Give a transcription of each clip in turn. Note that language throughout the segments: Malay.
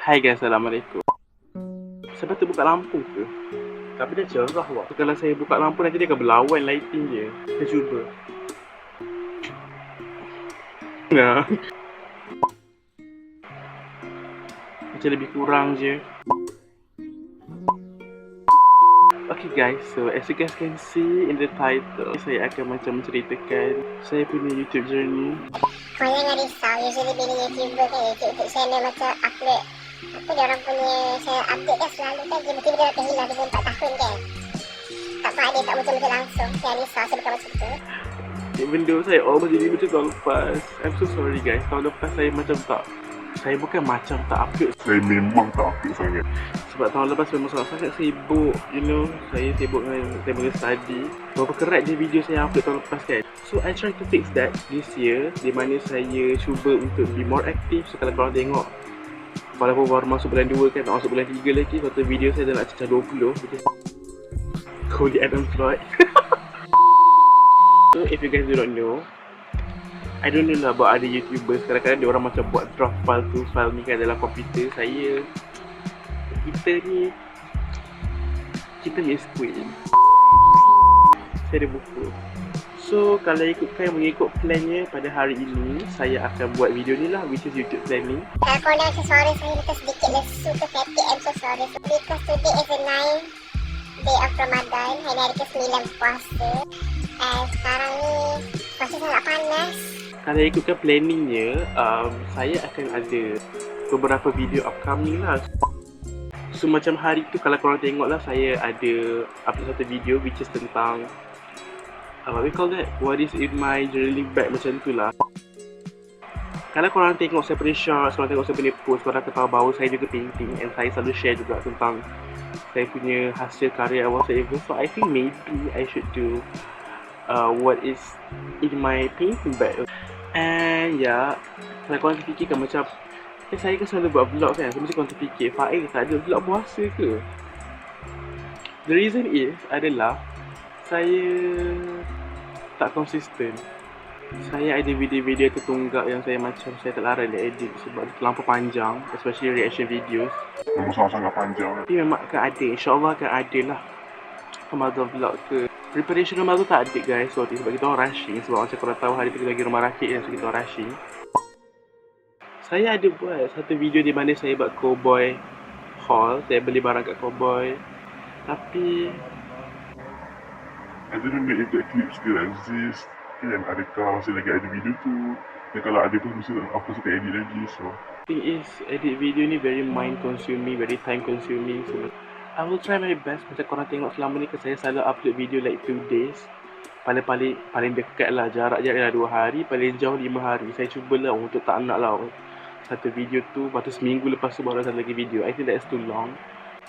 Hai guys, Assalamualaikum. Saya patut buka lampu ke? Tapi dia cerah wak. Kalau saya buka lampu nanti dia akan berlawan lighting dia. Saya cuba. Nah. Macam lebih kurang je. Okay guys, so as you guys can see in the title, saya akan macam menceritakan saya punya YouTube journey. Kau jangan risau, usually bila YouTuber kan, YouTube channel macam upload apa dia orang punya channel update kan selalu kan, tiba-tiba dia nak hilang 24 tahun kan. Tak apa ada, tak muncul-muncul langsung. Jangan risau, saya bukan macam tu. Even though saya almost jadi macam tahun lepas, I'm so sorry guys. Tahun lepas saya macam tak, saya bukan macam tak upload, Saya memang tak update sangat. sebab tahun lepas memang sangat sibuk, you know. Saya sibuk dengan saya punya study. Berapa kerat je video saya upload tahun lepas kan. So I try to fix that this year, di mana saya cuba untuk be more active. So kalau korang tengok, walaupun baru masuk bulan 2 kan, nak masuk bulan 3 lagi, satu video saya dah nak cecah 20 because wholly unemployed. So if you guys do not know, I don't know lah about other YouTubers. Kadang-kadang dia orang macam buat draft file tu, file ni kan dalam komputer. Kita miss queen. Saya ada buku. So kalau mengikut plannya, pada hari ini saya akan buat video ni lah, which is YouTube planning. Kalau kau nak suara saya macam sedikit lesu ke fatigue, I'm so sorry. Because today is the 9th day of Ramadan, hari ke-9 puasa. And sekarang ni puasa sangat panas. Kalau ikutkan planningnya, saya akan ada beberapa video upcoming lah. So macam hari tu kalau korang tengok lah, saya ada upload satu video which is tentang what we call that, what is in my journaling bag, macam tu lah. Kalau korang tengok saya punya shots, korang tengok saya punya post, korang akan tahu bahawa saya juga painting. And saya selalu share juga tentang saya punya hasil karya whatsoever. So I think maybe I should do what is in my painting bag. And yeah, kalau korang terfikirkan macam saya kan selalu buat vlog kan, so mesti korang terfikir, Faiz tak ada vlog puasa ke? The reason is adalah saya tak konsisten. Saya ada video-video tertunggak yang saya macam saya tak larat nak edit sebab terlampau panjang, especially reaction videos. Memang sangat-sangat panjang. Tapi memang akan ada, insyaAllah akan ada lah Ramadan vlog ke. Preparation Ramadan tak ada guys, sorry, sebab kita orang rushing. Sebab macam korang tahu hari tu kita lagi rumah rakit kan, so kita orang rushing. Saya ada buat satu video di mana saya buat cowboy haul. Saya beli barang kat cowboy. Tapi I don't know if that clip still exist. Kan, adakah masih lagi ada video tu? Dan kalau ada pun mesti aku suka edit lagi. So thing is, edit video ni very mind consuming, very time consuming. So I will try my best. Macam korang tengok selama ni kan, saya selalu upload video like 2 days. Paling dekat lah, jarak lah 2 hari. Paling jauh 5 hari. Saya cubalah untuk tak nak lah satu video tu, lepas tu seminggu lepas tu baru satu lagi video. I think that's too long.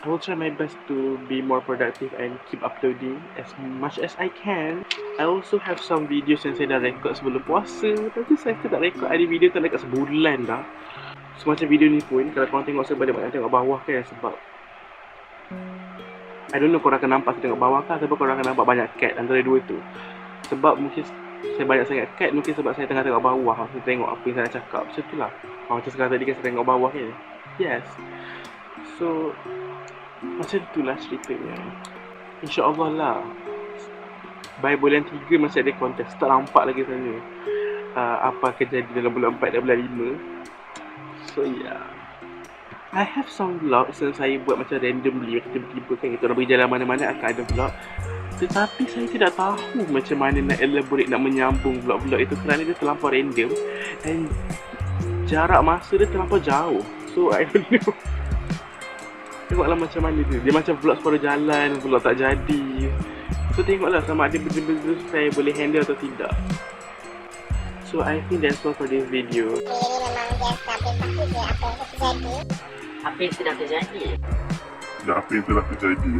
I will try my best to be more productive and keep uploading as much as I can. I also have some videos yang saya dah record sebelum puasa, tapi saya tak record. Ada video tak dekat sebulan dah. So macam video ni pun, kalau korang tengok saya banyak tengok bawah kan, sebab I don't know korang akan nampak saya tengok bawah kan, ataupun korang akan nampak banyak cat antara dua tu. Sebab mungkin saya banyak sangat cat, mungkin sebab saya tengah tengok bawah. Saya tengok apa yang saya nak cakap, macam tu lah. Macam sekarang tadi kan saya tengok bawah kan. Yes. So macam tu lah ceritanya. InsyaAllah lah by bulan 3 masih ada kontes. Tak nampak lagi sana apa akan jadi dalam bulan 4 dan bulan 5. So yeah, I have some vlogs yang saya buat macam randomly, tiba-tiba kan kita orang pergi jalan mana-mana akan ada vlog. Tetapi saya tidak tahu macam mana nak elaborate, nak menyambung vlog-vlog itu kerana dia terlampau random dan jarak masa dia terlampau jauh. So I don't know. Tengoklah macam mana dia. Dia macam vlog separuh jalan, vlog tak jadi. So tengoklah sama ada benda-benda saya boleh handle atau tidak. So I think that's all for this video. Ini memang biasa, beritahu je apa yang terjadi. Apa yang sedang terjadi? dan apa yang telah terjadi.